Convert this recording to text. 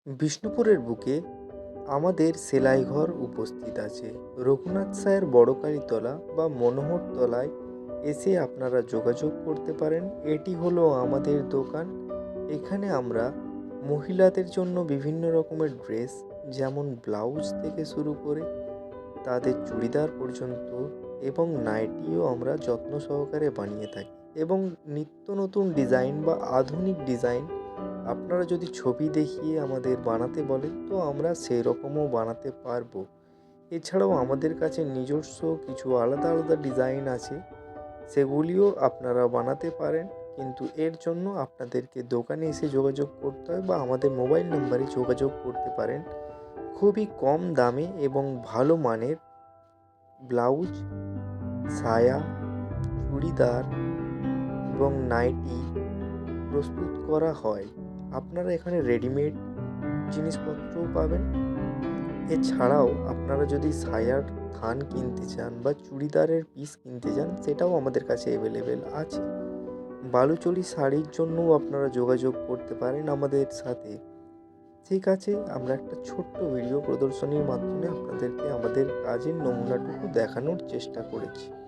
বিষ্ণুপুরের বুকে আমাদের সেলাই ঘর উপস্থিত আছে। রঘুনাথ সায়ের বড়কালীতলা বা মনোহরতলায় এসে আপনারা যোগাযোগ করতে পারেন। এটি হলো আমাদের দোকান। এখানে আমরা মহিলাদের জন্য বিভিন্ন রকমের ড্রেস, যেমন ব্লাউজ থেকে শুরু করে তাদের চুড়িদার পর্যন্ত এবং নাইটিও আমরা যত্ন সহকারে বানিয়ে থাকি। এবং নিত্য নতুন ডিজাইন বা আধুনিক ডিজাইন আপনারা যদি ছবি দেখিয়ে আমাদের বানাতে বলেন, তো আমরা সেই রকমও বানাতে পারবো। এছাড়াও আমাদের কাছে নিজস্ব কিছু আলাদা আলাদা ডিজাইন আছে, সেগুলিও আপনারা বানাতে পারেন। কিন্তু এর জন্য আপনাদেরকে দোকানে এসে যোগাযোগ করতে হয় বা আমাদের মোবাইল নাম্বারে যোগাযোগ করতে পারেন। খুবই কম দামে এবং ভালো মানের ব্লাউজ, সায়া, চুড়িদার এবং নাইটি প্রস্তুত করা হয়। আপনারা এখানে রেডিমেড জিনিসপত্রও পাবেন। এছাড়াও আপনারা যদি সায়ার থান কিনতে চান বা চুড়িদারের পিস কিনতে চান, সেটাও আমাদের কাছে অ্যাভেলেবেল আছে। বালুচরী শাড়ির জন্যও আপনারা যোগাযোগ করতে পারেন আমাদের সাথে। ঠিক আছে, আমরা একটা ছোট্ট ভিডিও প্রদর্শনীর মাধ্যমে আপনাদেরকে আমাদের কাজের নমুনাটুকু দেখানোর চেষ্টা করেছি।